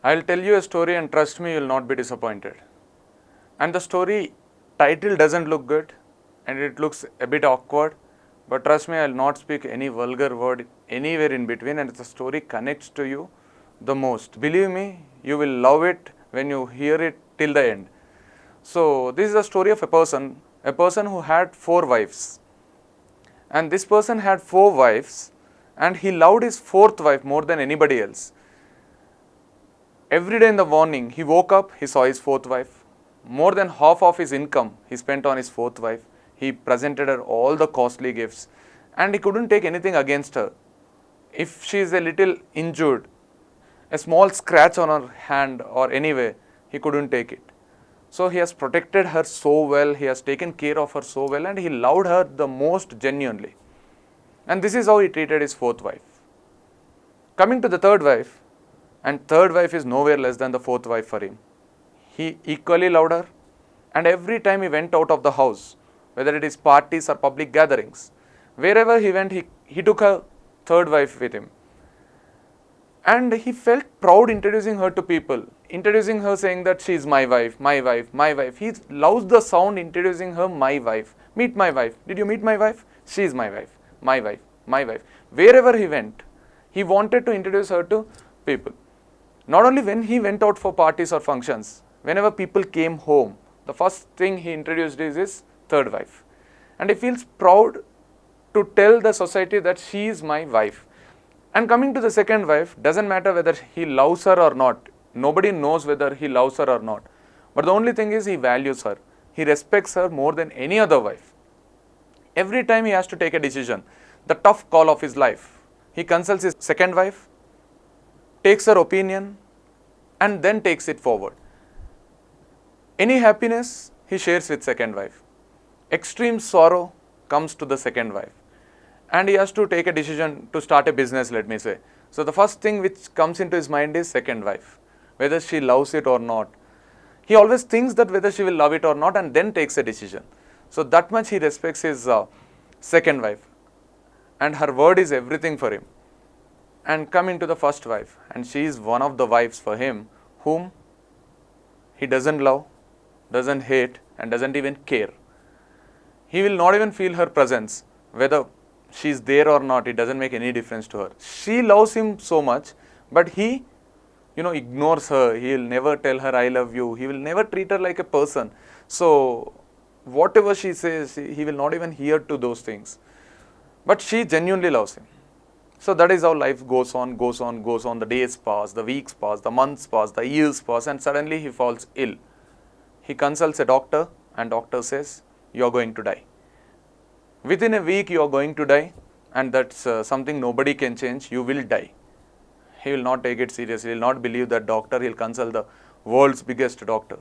I'll tell you a story and trust me, you will not be disappointed. And the story title doesn't look good and it looks a bit awkward, but trust me, I will not speak any vulgar word anywhere in between, and the story connects to you the most. Believe me, you will love it when you hear it till the end. So, this is a story of a person who had 4 wives. And this person had 4 wives and he loved his 4th wife more than anybody else. Every day in the morning, he woke up, he saw his 4th wife. More than half of his income he spent on his 4th wife. He presented her all the costly gifts and he couldn't take anything against her. If she is a little injured, a small scratch on her hand or anywhere, he couldn't take it. So he has protected her so well, he has taken care of her so well, and he loved her the most genuinely. And this is how he treated his 4th wife. Coming to the 3rd wife, and 3rd wife is nowhere less than the 4th wife for him. He equally loved her, and every time he went out of the house, whether it is parties or public gatherings, wherever he went, he took her 3rd wife with him. And he felt proud introducing her to people, introducing her saying that she is my wife, my wife, my wife. He loves the sound introducing her my wife. Meet my wife. Did you meet my wife? She is my wife, my wife, my wife. Wherever he went, he wanted to introduce her to people. Not only when he went out for parties or functions, whenever people came home, the first thing he introduced is his 3rd wife. And he feels proud to tell the society that she is my wife. And coming to the 2nd wife, doesn't matter whether he loves her or not. Nobody knows whether he loves her or not. But the only thing is he values her. He respects her more than any other wife. Every time he has to take a decision, the tough call of his life, he consults his 2nd wife, takes her opinion, and then takes it forward. Any happiness he shares with 2nd wife. Extreme sorrow comes to the 2nd wife. And he has to take a decision to start a business, let me say. So the first thing which comes into his mind is 2nd wife, whether she loves it or not. He always thinks that whether she will love it or not and then takes a decision. So that much he respects his 2nd wife, and her word is everything for him. And coming to the 1st wife, and she is one of the wives for him whom he doesn't love, doesn't hate, and doesn't even care. He will not even feel her presence, whether she is there or not, it doesn't make any difference to her. She loves him so much, but he, ignores her. He will never tell her, I love you. He will never treat her like a person. So, whatever she says, he will not even hear to those things. But she genuinely loves him. So, that is how life goes on, goes on, goes on. The days pass, the weeks pass, the months pass, the years pass, and suddenly he falls ill. He consults a doctor, and doctor says, you are going to die. Within a week you are going to die, and that's something nobody can change. You will die. He will not take it seriously. He will not believe that doctor. He will consult the world's biggest doctor.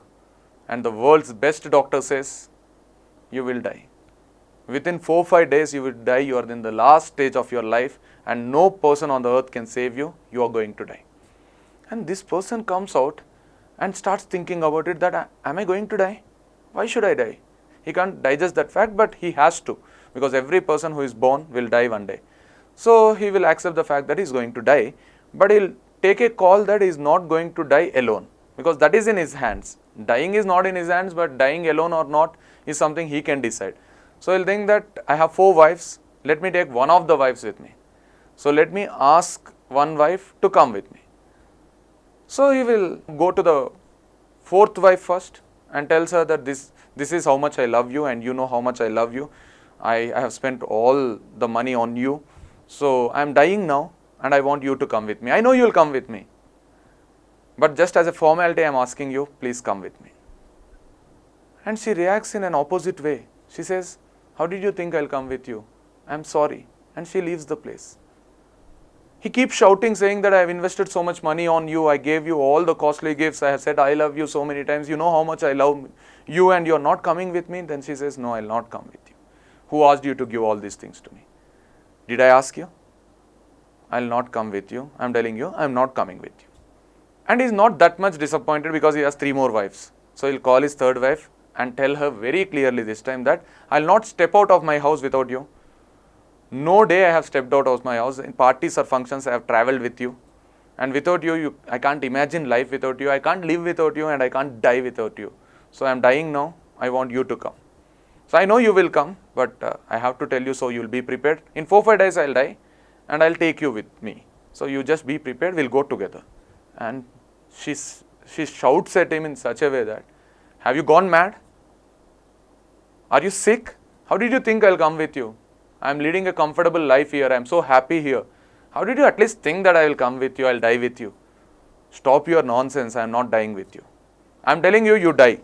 And the world's best doctor says, you will die. Within 4-5 days you will die. You are in the last stage of your life and no person on the earth can save you. You are going to die. And this person comes out and starts thinking about it that, am I going to die? Why should I die? He can't digest that fact, but he has to. Because every person who is born will die one day. So he will accept the fact that he is going to die, but he will take a call that he is not going to die alone, because that is in his hands. Dying is not in his hands, but dying alone or not is something he can decide. So he will think that I have 4 wives, let me take one of the wives with me. So let me ask one wife to come with me. So he will go to the 4th wife first and tells her that this is how much I love you, and you know how much I love you. I have spent all the money on you. So I am dying now and I want you to come with me. I know you will come with me. But just as a formality I am asking you, please come with me. And she reacts in an opposite way. She says, how did you think I will come with you? I am sorry. And she leaves the place. He keeps shouting, saying that I have invested so much money on you. I gave you all the costly gifts. I have said I love you so many times. You know how much I love you, and you are not coming with me. Then she says, no, I will not come with you. Who asked you to give all these things to me? Did I ask you? I will not come with you. I am telling you, I am not coming with you. And he is not that much disappointed because he has 3 more wives. So he will call his 3rd wife and tell her very clearly this time that I will not step out of my house without you. No day I have stepped out of my house. In parties or functions I have travelled with you. And without you, I can't imagine life without you. I can't live without you, and I can't die without you. So I am dying now. I want you to come. So I know you will come, but I have to tell you so you'll be prepared. In 4-5 days I'll die, and I'll take you with me. So you just be prepared. We'll go together. And she shouts at him in such a way that, have you gone mad? Are you sick? How did you think I'll come with you? I'm leading a comfortable life here. I'm so happy here. How did you at least think that I will come with you? I'll die with you. Stop your nonsense. I'm not dying with you. I'm telling you, you die.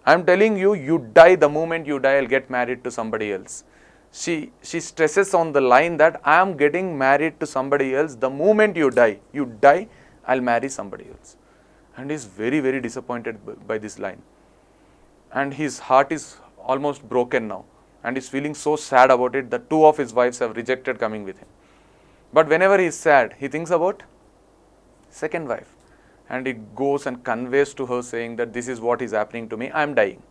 I'm telling you, you die. The moment you die, I'll get married to somebody else. She stresses on the line that I am getting married to somebody else. The moment you die, I'll marry somebody else. And he's very, very disappointed by this line. And his heart is almost broken now. And he's feeling so sad about it that 2 of his wives have rejected coming with him. But whenever he's sad, he thinks about second wife. And he goes and conveys to her saying that this is what is happening to me. I am dying.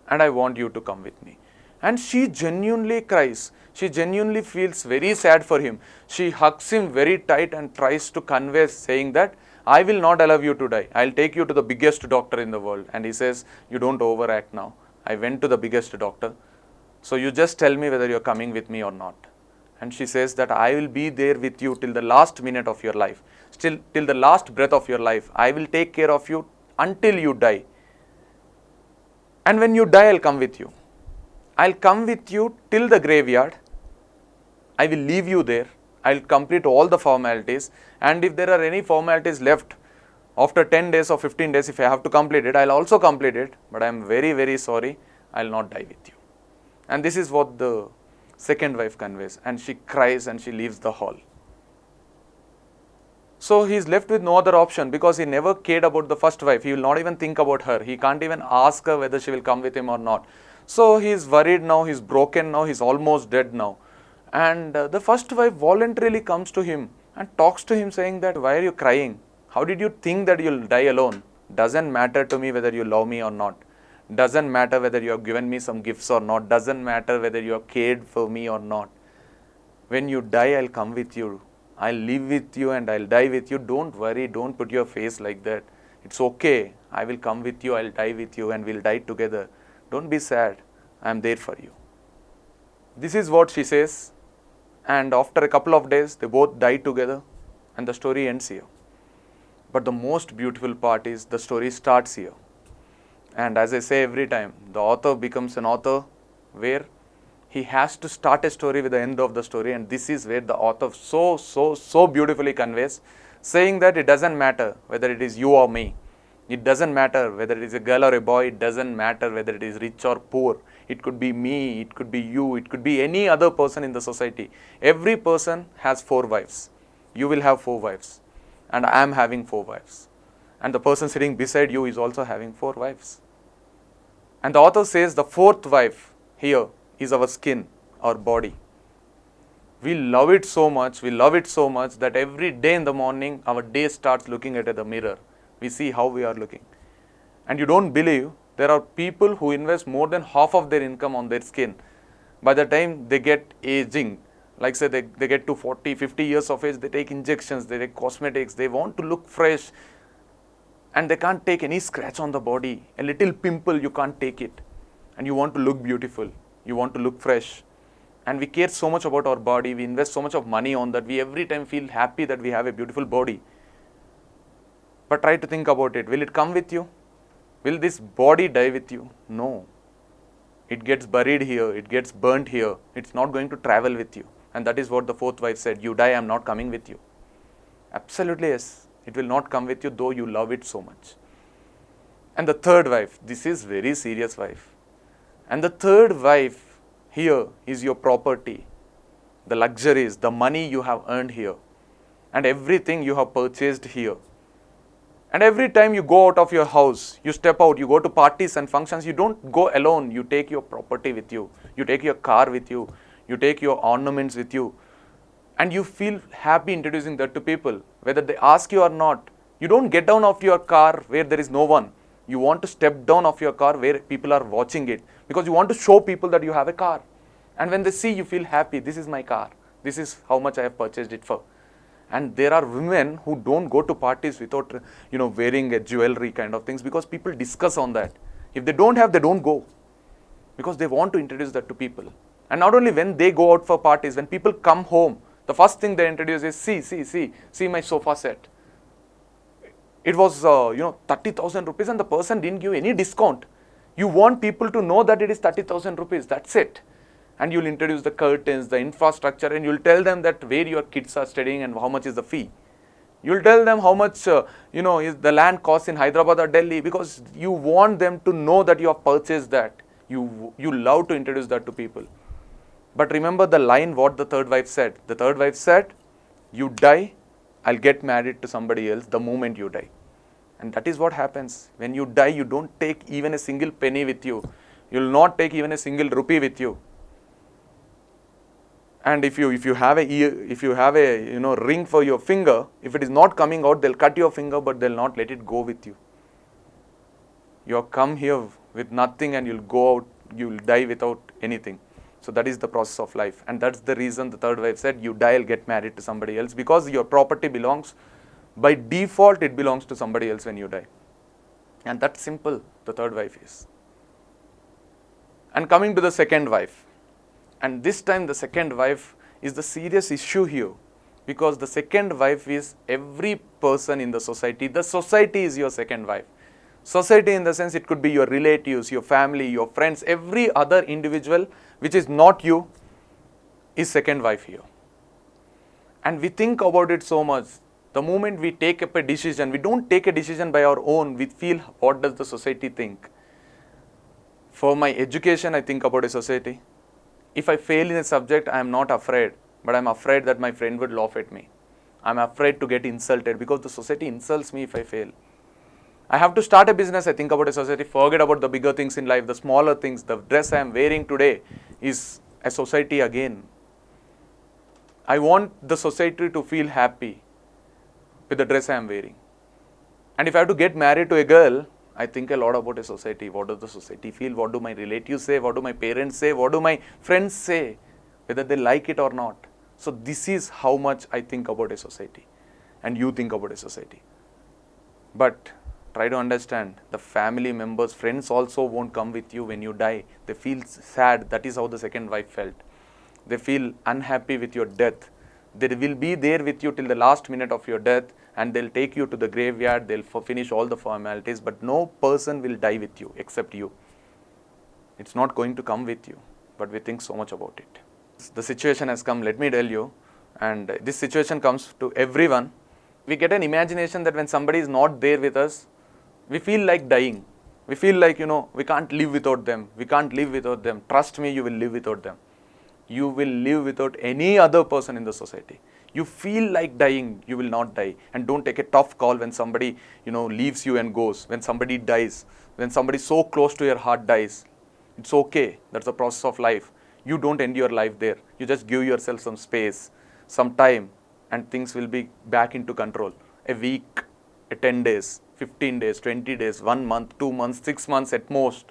And I want you to come with me. And she genuinely cries. She genuinely feels very sad for him. She hugs him very tight and tries to convey saying that I will not allow you to die. I'll take you to the biggest doctor in the world. And he says, you don't overact now. I went to the biggest doctor. So you just tell me whether you're coming with me or not. And she says that I will be there with you till the last minute of your life. Till the last breath of your life. I will take care of you until you die. And when you die, I'll come with you. I'll come with you till the graveyard. I will leave you there. I'll complete all the formalities. And if there are any formalities left, after 10 days or 15 days, if I have to complete it, I'll also complete it. But I'm very, very sorry. I'll not die with you. And this is what the second wife conveys. And she cries and she leaves the hall. So he is left with no other option because he never cared about the first wife. He will not even think about her. He can't even ask her whether she will come with him or not. So he is worried now. He's broken now. He's almost dead now. And the first wife voluntarily comes to him and talks to him saying that, why are you crying? How did you think that you'll die alone? Doesn't matter to me whether you love me or not. Doesn't matter whether you have given me some gifts or not. Doesn't matter whether you have cared for me or not. When you die, I'll come with you. I'll live with you and I'll die with you. Don't worry. Don't put your face like that. It's okay. I will come with you. I'll die with you and we'll die together. Don't be sad. I'm there for you. This is what she says. And after a couple of days, they both die together and the story ends here. But the most beautiful part is the story starts here. And as I say every time, the author becomes an author where he has to start a story with the end of the story. And this is where the author so beautifully conveys, saying that it doesn't matter whether it is you or me. It doesn't matter whether it is a girl or a boy. It doesn't matter whether it is rich or poor. It could be me. It could be you. It could be any other person in the society. Every person has 4 wives. You will have 4 wives. And I am having 4 wives. And the person sitting beside you is also having 4 wives. And the author says the 4th wife here is our skin, our body. We love it so much that every day in the morning, our day starts looking at the mirror. We see how we are looking. And you don't believe, there are people who invest more than half of their income on their skin. By the time they get aging, like say they get to 40, 50 years of age, they take injections, they take cosmetics, they want to look fresh. And they can't take any scratch on the body. A little pimple, you can't take it. And you want to look beautiful. You want to look fresh. And we care so much about our body. We invest so much of money on that. We every time feel happy that we have a beautiful body. But try to think about it. Will it come with you? Will this body die with you? No. It gets buried here. It gets burnt here. It's not going to travel with you. And that is what the 4th wife said. You die, I'm not coming with you. Absolutely yes. It will not come with you, though you love it so much. And the 3rd wife, this is very serious wife. And the 3rd wife here is your property, the luxuries, the money you have earned here, and everything you have purchased here. And every time you go out of your house, you step out, you go to parties and functions, you don't go alone. You take your property with you. You take your car with you. You take your ornaments with you. And you feel happy introducing that to people, whether they ask you or not. You don't get down off your car where there is no one. You want to step down off your car where people are watching it, because you want to show people that you have a car. And when they see, you feel happy. This is my car. This is how much I have purchased it for. And there are women who don't go to parties without, wearing a jewelry kind of things, because people discuss on that. If they don't have, they don't go, because they want to introduce that to people. And not only when they go out for parties, when people come home, the first thing they introduce is, see my sofa set. It was, 30,000 rupees, and the person didn't give any discount. You want people to know that it is 30,000 rupees, that's it. And you'll introduce the curtains, the infrastructure, and you'll tell them that where your kids are studying and how much is the fee. You'll tell them how much, is the land costs in Hyderabad or Delhi, because you want them to know that you have purchased that. You love to introduce that to people. But remember the line what the third wife said. The third wife said, you die, I'll get married to somebody else the moment you die. And that is what happens. When you die, you don't take even a single penny with you. You'll not take even a single rupee with you. And if you have a ring for your finger, if it is not coming out, they'll cut your finger, but they'll not let it go with you. You have come here with nothing, and you'll go out, you'll die without anything. So that is the process of life. And that's the reason the third wife said, you die, I'll get married to somebody else, because your property belongs, by default, it belongs to somebody else when you die. And that's simple, the third wife is. And coming to the second wife. And this time the second wife is the serious issue here, because the second wife is every person in the society. The society is your second wife. Society in the sense it could be your relatives, your family, your friends, every other individual which is not you is second wife here. And we think about it so much. The moment we take up a decision, we don't take a decision by our own, we feel what does the society think. For my education, I think about a society. If I fail in a subject, I am not afraid, but I am afraid that my friend would laugh at me. I am afraid to get insulted, because the society insults me if I fail. I have to start a business, I think about a society, forget about the bigger things in life, the smaller things. The dress I am wearing today is a society again. I want the society to feel happy with the dress I am wearing. And if I have to get married to a girl, I think a lot about a society. What does the society feel? What do my relatives say? What do my parents say? What do my friends say? Whether they like it or not. So this is how much I think about a society. And you think about a society. But try to understand, the family members, friends also won't come with you when you die. They feel sad. That is how the second wife felt. They feel unhappy with your death. They will be there with you till the last minute of your death, and they'll take you to the graveyard, they'll finish all the formalities, but no person will die with you except you. It's not going to come with you, but we think so much about it. The situation has come, let me tell you, and this situation comes to everyone. We get an imagination that when somebody is not there with us, we feel like dying. We feel like, we can't live without them. We can't live without them. Trust me, you will live without them. You will live without any other person in the society. You feel like dying, you will not die. And don't take a tough call when somebody, leaves you and goes. When somebody dies, when somebody so close to your heart dies. It's okay. That's the process of life. You don't end your life there. You just give yourself some space, some time, and things will be back into control. A week, 10 days, 15 days, 20 days, 1 month, 2 months, 6 months at most.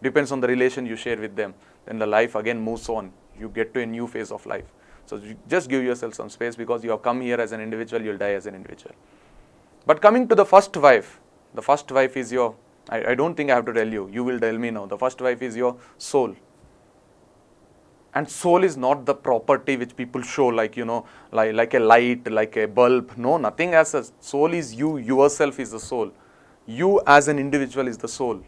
Depends on the relation you share with them. Then the life again moves on. You get to a new phase of life. So you just give yourself some space, because you have come here as an individual, you'll die as an individual. But coming to the first wife is your, I don't think I have to tell you, you will tell me now. The first wife is your soul. And soul is not the property which people show like a light, like a bulb. No, nothing as a soul is you, yourself is the soul. You as an individual is the soul.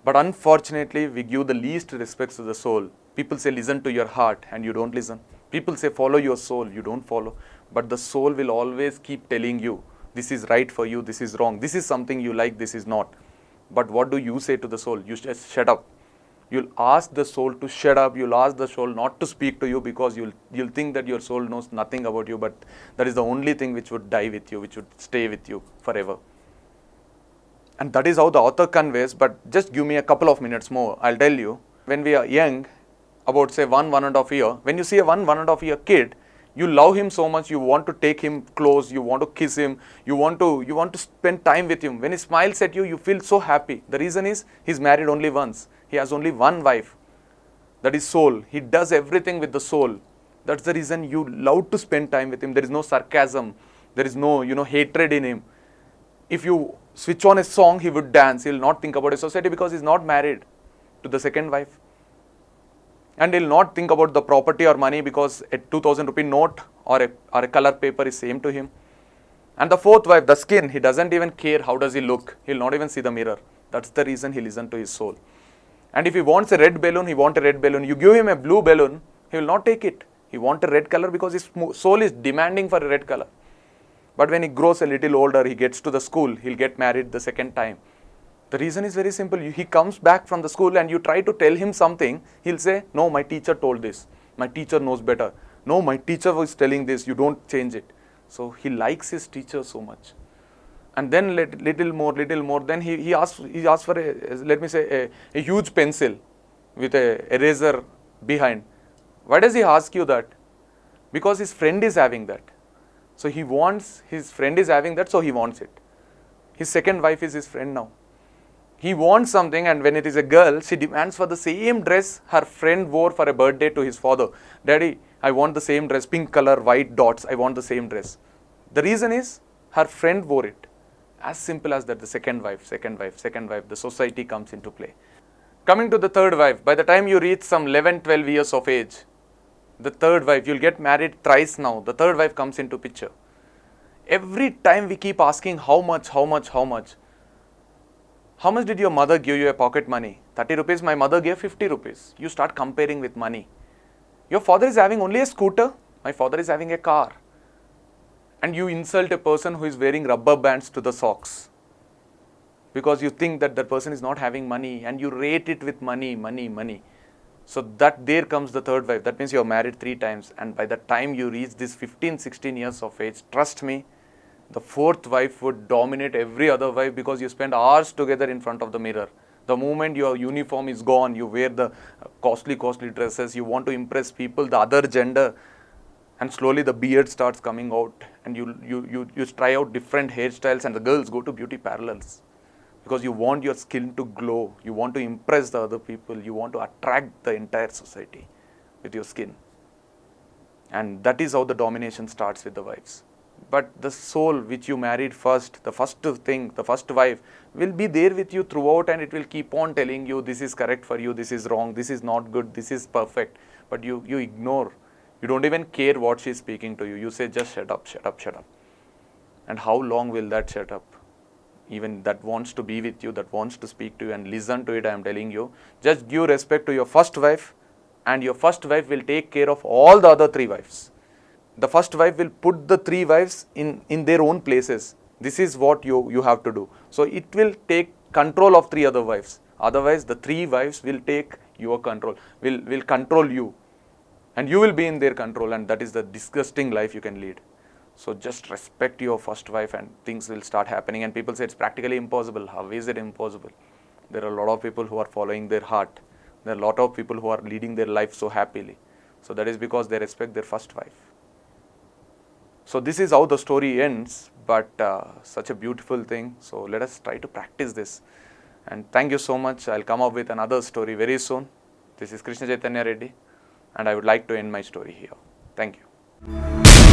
But unfortunately, we give the least respects to the soul. People say, listen to your heart, and you don't listen. People say, follow your soul, you don't follow. But the soul will always keep telling you, this is right for you, this is wrong, this is something you like, this is not. But what do you say to the soul? You just shut up. You'll ask the soul to shut up, you'll ask the soul not to speak to you, because you'll think that your soul knows nothing about you, but that is the only thing which would die with you, which would stay with you forever. And that is how the author conveys, but just give me a couple of minutes more. I'll tell you, when we are young, about say 1.5 year, when you see a 1.5 year kid, you love him so much, you want to take him close, you want to kiss him, you want to spend time with him. When he smiles at you, you feel so happy. The reason is, he's married only once. He has only one wife. That is soul. He does everything with the soul. That's the reason you love to spend time with him. There is no sarcasm. There is no, hatred in him. If you switch on a song, he would dance. He'll not think about a society because he's not married to the second wife. And he'll not think about the property or money because a 2000 rupee note or a color paper is same to him. And the fourth wife, the skin, he doesn't even care how does he look. He'll not even see the mirror. That's the reason he listens to his soul. And if he wants a red balloon, he wants a red balloon. You give him a blue balloon, he will not take it. He wants a red color because his soul is demanding for a red color. But when he grows a little older, he gets to the school, he'll get married the second time. The reason is very simple. He comes back from the school and you try to tell him something, he'll say, no, my teacher told this. My teacher knows better. No, my teacher was telling this, you don't change it. So he likes his teacher so much. And then little more, then he asks for a huge pencil with a eraser behind. Why does he ask you that? Because his friend is having that. So his friend is having that, so he wants it. His second wife is his friend now. He wants something, and when it is a girl, she demands for the same dress her friend wore for a birthday to his father. Daddy, I want the same dress, pink color, white dots, I want the same dress. The reason is, her friend wore it. As simple as that, the second wife, the society comes into play. Coming to the third wife, by the time you reach some 11, 12 years of age, the third wife, you'll get married thrice now, the third wife comes into picture. Every time we keep asking how much? How much did your mother give you a pocket money? 30 rupees, my mother gave 50 rupees. You start comparing with money. Your father is having only a scooter, my father is having a car. And you insult a person who is wearing rubber bands to the socks because you think that person is not having money and you rate it with money. So that there comes the third wife. That means you are married 3 times, and by the time you reach this 15, 16 years of age, trust me, the fourth wife would dominate every other wife because you spend hours together in front of the mirror. The moment your uniform is gone, you wear the costly dresses, you want to impress people, the other gender, and slowly the beard starts coming out and you try out different hairstyles, and the girls go to beauty parlors because you want your skin to glow, you want to impress the other people, you want to attract the entire society with your skin. And that is how the domination starts with the wives. But the soul which you married first, the first wife, will be there with you throughout, and it will keep on telling you this is correct for you, this is wrong, this is not good, this is perfect. But you ignore. You don't even care what she is speaking to you. You say just shut up. And how long will that shut up? Even that wants to be with you, that wants to speak to you and listen to it, I am telling you. Just give respect to your first wife, and your first wife will take care of all the other 3 wives. The first wife will put the 3 wives in their own places. This is what you have to do. So it will take control of 3 other wives. Otherwise, the 3 wives will take your control, will control you. And you will be in their control, and that is the disgusting life you can lead. So just respect your first wife and things will start happening. And people say it's practically impossible. How is it impossible? There are a lot of people who are following their heart. There are a lot of people who are leading their life so happily. So that is because they respect their first wife. So this is how the story ends, but such a beautiful thing. So let us try to practice this. And thank you so much. I'll come up with another story very soon. This is Crisna Chaitanya Reddy, and I would like to end my story here. Thank you.